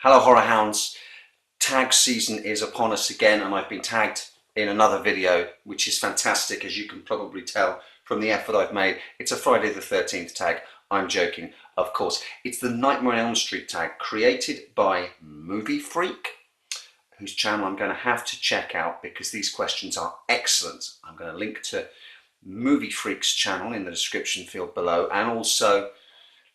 Hello Horror Hounds, tag season is upon us again and I've been tagged in another video which is fantastic, as you can probably tell from the effort I've made. It's a Friday the 13th tag, I'm joking of course. It's the Nightmare on Elm Street tag created by Movie Freak, whose channel I'm going to have to check out because these questions are excellent. I'm going to link to Movie Freak's channel in the description field below, and also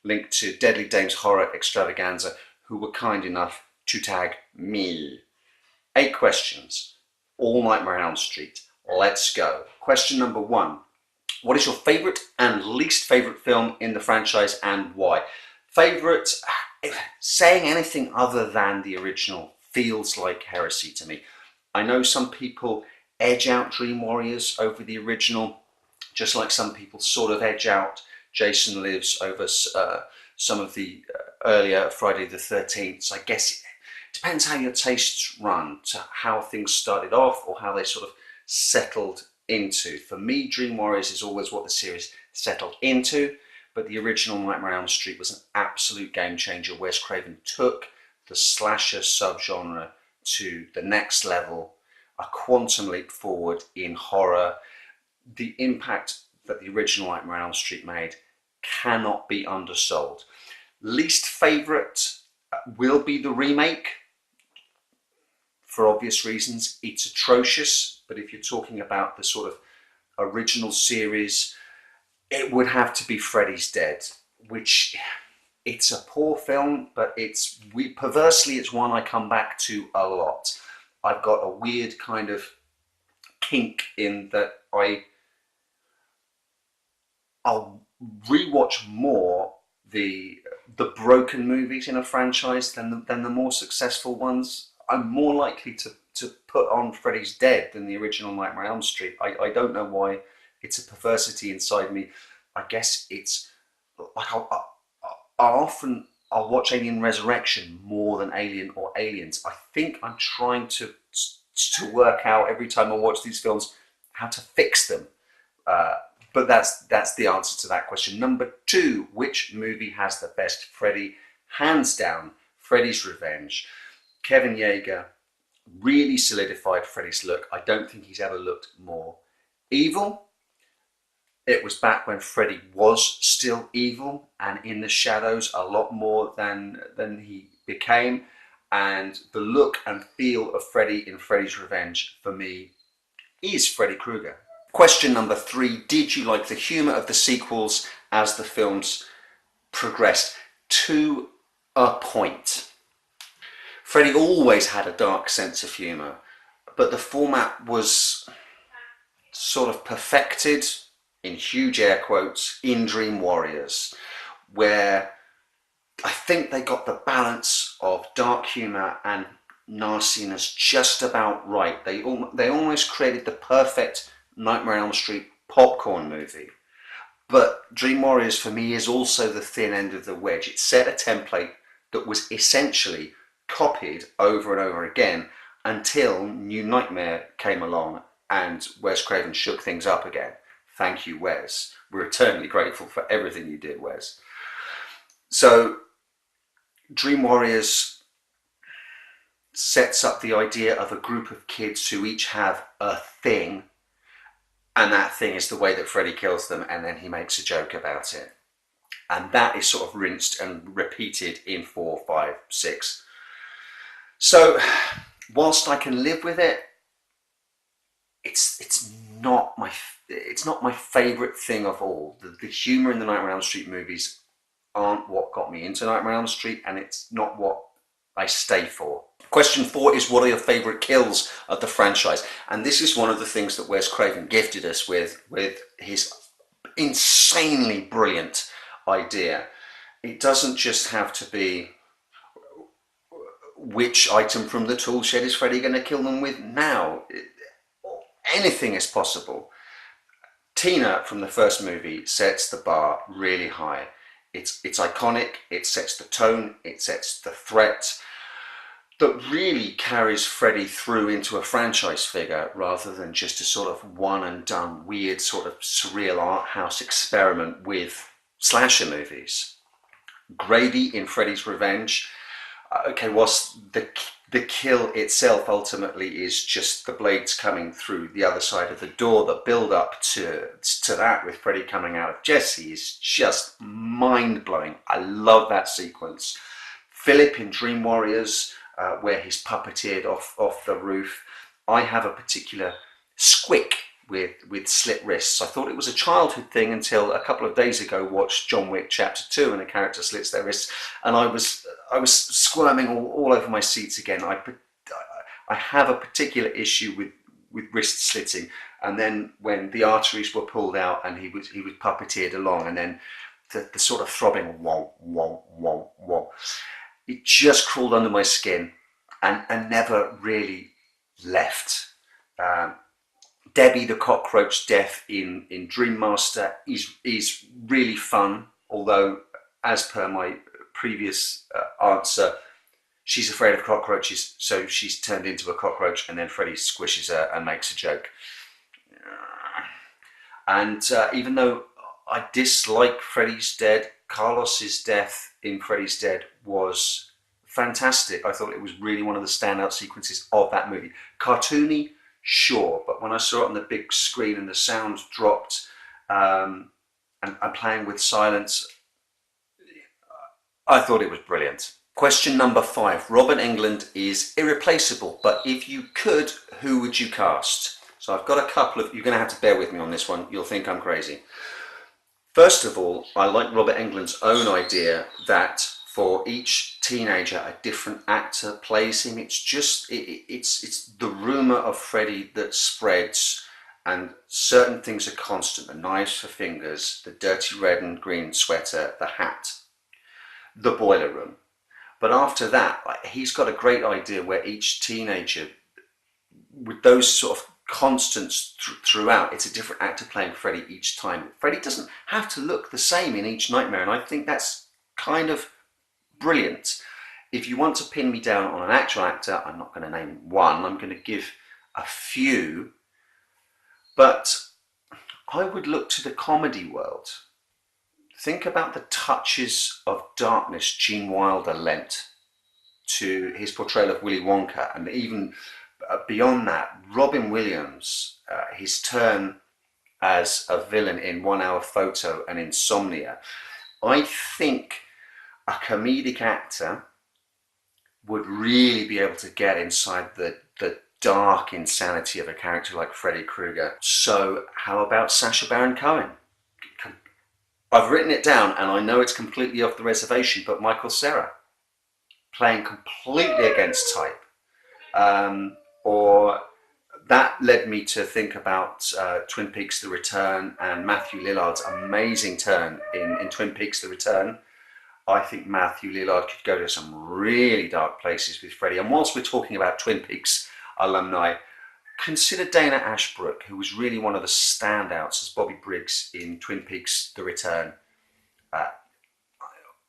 link to Deadly Dame's Horror Extravaganza, who were kind enough to tag me. 8 questions, all Nightmare on Elm Street. Let's go. Question number 1. What is your favourite and least favourite film in the franchise and why? Favourite, saying anything other than the original feels like heresy to me. I know some people edge out Dream Warriors over the original, just like some people sort of edge out Jason Lives over some of the earlier Friday the 13th. So I guess it depends how your tastes run, to how things started off or how they sort of settled into. For me, Dream Warriors is always what the series settled into, but the original Nightmare on Elm Street was an absolute game changer. Wes Craven took the slasher subgenre to the next level, a quantum leap forward in horror. The impact that the original Nightmare on Elm Street made cannot be undersold. Least favourite will be the remake, for obvious reasons. It's atrocious, but if you're talking about the sort of original series, it would have to be Freddy's Dead, which it's a poor film, but perversely it's one I come back to a lot. I've got a weird kind of kink in that I'll rewatch more the broken movies in a franchise than the more successful ones. I'm more likely to put on Freddy's Dead than the original Nightmare on Elm Street. I don't know why. It's a perversity inside me. I guess it's like I'll watch Alien Resurrection more than Alien or Aliens. I think I'm trying to work out every time I watch these films how to fix them. But that's the answer to that question. Number 2, which movie has the best Freddy? Hands down, Freddy's Revenge. Kevin Yeager really solidified Freddy's look. I don't think he's ever looked more evil. It was back when Freddy was still evil and in the shadows a lot more than he became. And the look and feel of Freddy in Freddy's Revenge, for me, is Freddy Krueger. Question number 3, did you like the humour of the sequels as the films progressed? To a point. Freddy always had a dark sense of humour, but the format was sort of perfected, in huge air quotes, in Dream Warriors, where I think they got the balance of dark humour and nastiness just about right. They almost created the perfect Nightmare on Elm Street popcorn movie. But Dream Warriors for me is also the thin end of the wedge. It set a template that was essentially copied over and over again until New Nightmare came along and Wes Craven shook things up again. Thank you, Wes. We're eternally grateful for everything you did, Wes. So Dream Warriors sets up the idea of a group of kids who each have a thing, and that thing is the way that Freddy kills them, and then he makes a joke about it. And that is sort of rinsed and repeated in 4, 5, 6. So whilst I can live with it, it's not my favourite thing of all. The humour in the Nightmare on Elm Street movies aren't what got me into Nightmare on Elm Street, and it's not what I stay for. Question 4 is, what are your favourite kills of the franchise? And this is one of the things that Wes Craven gifted us with his insanely brilliant idea. It doesn't just have to be which item from the tool shed is Freddy going to kill them with now. Anything is possible. Tina from the first movie sets the bar really high. It's iconic, it sets the tone, it sets the threat that really carries Freddy through into a franchise figure rather than just a sort of one and done weird sort of surreal art house experiment with slasher movies. Grady in Freddy's Revenge Okay, whilst the kill itself ultimately is just the blades coming through the other side of the door, the build up to that with Freddy coming out of Jesse is just mind blowing. I love that sequence. Philip in Dream Warriors, where he's puppeteered off the roof. I have a particular squick with slit wrists. I thought it was a childhood thing until a couple of days ago watched John Wick Chapter 2 and a character slits their wrists, and I was squirming all over my seats again. I have a particular issue with wrist slitting, and then when the arteries were pulled out and he was puppeteered along, and then the sort of throbbing whoa whoa whoa whoa, it just crawled under my skin and never really left. Debbie the cockroach death in Dream Master is really fun, although as per my previous answer, she's afraid of cockroaches, so she's turned into a cockroach, and then Freddy squishes her and makes a joke. And even though I dislike Freddy's Dead, Carlos's death in Freddy's Dead was fantastic. I thought it was really one of the standout sequences of that movie. Cartoony, sure, but when I saw it on the big screen and the sound dropped, and I'm playing with silence, I thought it was brilliant. Question number 5. Robert Englund is irreplaceable, but if you could, who would you cast? So I've got a couple of, you're going to have to bear with me on this one, you'll think I'm crazy. First of all, I like Robert Englund's own idea that for each teenager a different actor plays him. It's just, it's the rumour of Freddy that spreads, and certain things are constant: the knives for fingers, the dirty red and green sweater, the hat, the boiler room. But after that, he's got a great idea where each teenager, with those sort of constants throughout, it's a different actor playing Freddy each time. Freddy doesn't have to look the same in each nightmare, and I think that's kind of brilliant. If you want to pin me down on an actual actor, I'm not going to name one, I'm going to give a few, but I would look to the comedy world. Think about the touches of darkness Gene Wilder lent to his portrayal of Willy Wonka, and even beyond that, Robin Williams, his turn as a villain in 1 Hour Photo and Insomnia. I think a comedic actor would really be able to get inside the dark insanity of a character like Freddy Krueger. So how about Sasha Baron Cohen? I've written it down and I know it's completely off the reservation, but Michael Cera playing completely against type. Or that led me to think about Twin Peaks The Return and Matthew Lillard's amazing turn in Twin Peaks The Return. I think Matthew Lillard could go to some really dark places with Freddy. And whilst we're talking about Twin Peaks alumni, consider Dana Ashbrook, who was really one of the standouts as Bobby Briggs in Twin Peaks The Return.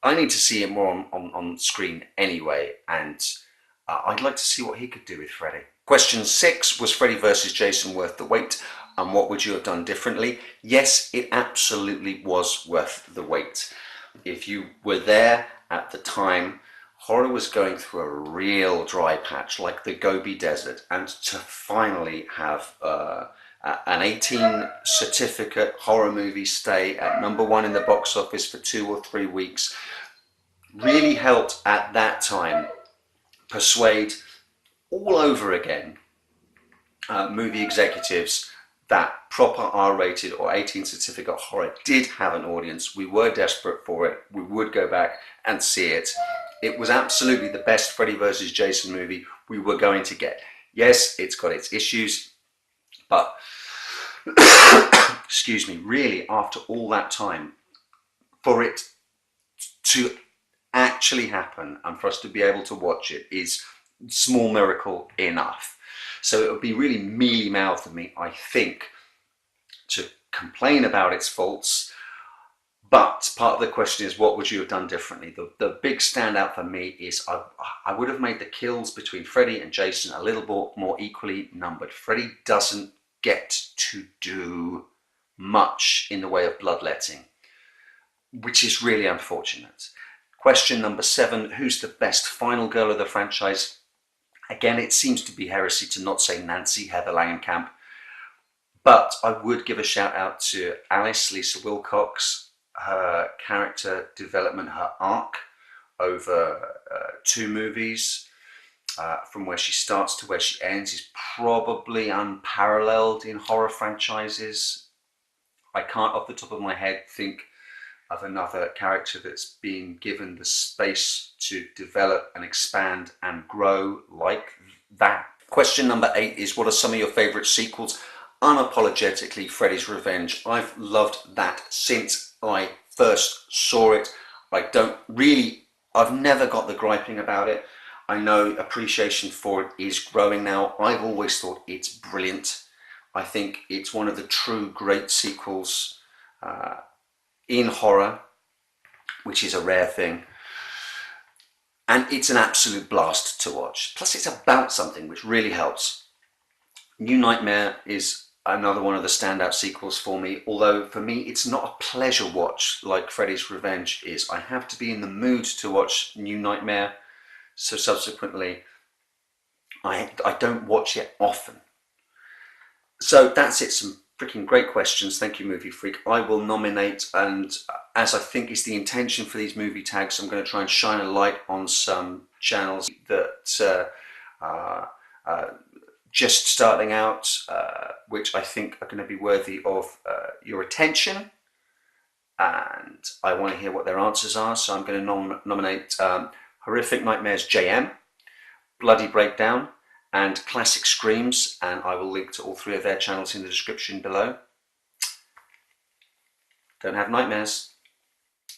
I need to see him more on screen anyway, and I'd like to see what he could do with Freddy. Question 6, was Freddy vs Jason worth the wait, and what would you have done differently? Yes, it absolutely was worth the wait. If you were there at the time, horror was going through a real dry patch like the Gobi Desert, and to finally have an 18 certificate horror movie stay at #1 in the box office for 2 or 3 weeks really helped at that time persuade all over again movie executives that proper R-rated or 18 certificate horror did have an audience. We were desperate for it. We would go back and see it. It was absolutely the best Freddy vs Jason movie we were going to get. Yes, it's got its issues, but excuse me, really after all that time, for it to actually happen and for us to be able to watch it is small miracle enough. So it would be really mealy-mouthed of me, I think, to complain about its faults. But part of the question is, what would you have done differently? The big standout for me is I would have made the kills between Freddy and Jason a little more equally numbered. Freddy doesn't get to do much in the way of bloodletting, which is really unfortunate. Question number 7, who's the best final girl of the franchise? Again, it seems to be heresy to not say Nancy Heather Langenkamp, but I would give a shout out to Alice Lisa Wilcox. Her character development, her arc over 2 movies, from where she starts to where she ends, is probably unparalleled in horror franchises. I can't off the top of my head think of another character that's been given the space to develop and expand and grow like that. Question number 8 is, what are some of your favourite sequels? Unapologetically, Freddy's Revenge. I've loved that since I first saw it. I've never got the griping about it. I know appreciation for it is growing now. I've always thought it's brilliant. I think it's one of the true great sequels in horror, which is a rare thing. And it's an absolute blast to watch. Plus it's about something, which really helps. New Nightmare is another one of the standout sequels for me, although for me it's not a pleasure watch like Freddy's Revenge is. I have to be in the mood to watch New Nightmare, so subsequently I don't watch it often. So that's it, some freaking great questions. Thank you, Movie Freak. I will nominate, and as I think is the intention for these movie tags, I'm going to try and shine a light on some channels that just starting out, which I think are going to be worthy of your attention, and I want to hear what their answers are. So I'm going to nominate Horrific Nightmares JM, Bloody Breakdown, and Classic Screams, and I will link to all 3 of their channels in the description below. Don't have nightmares.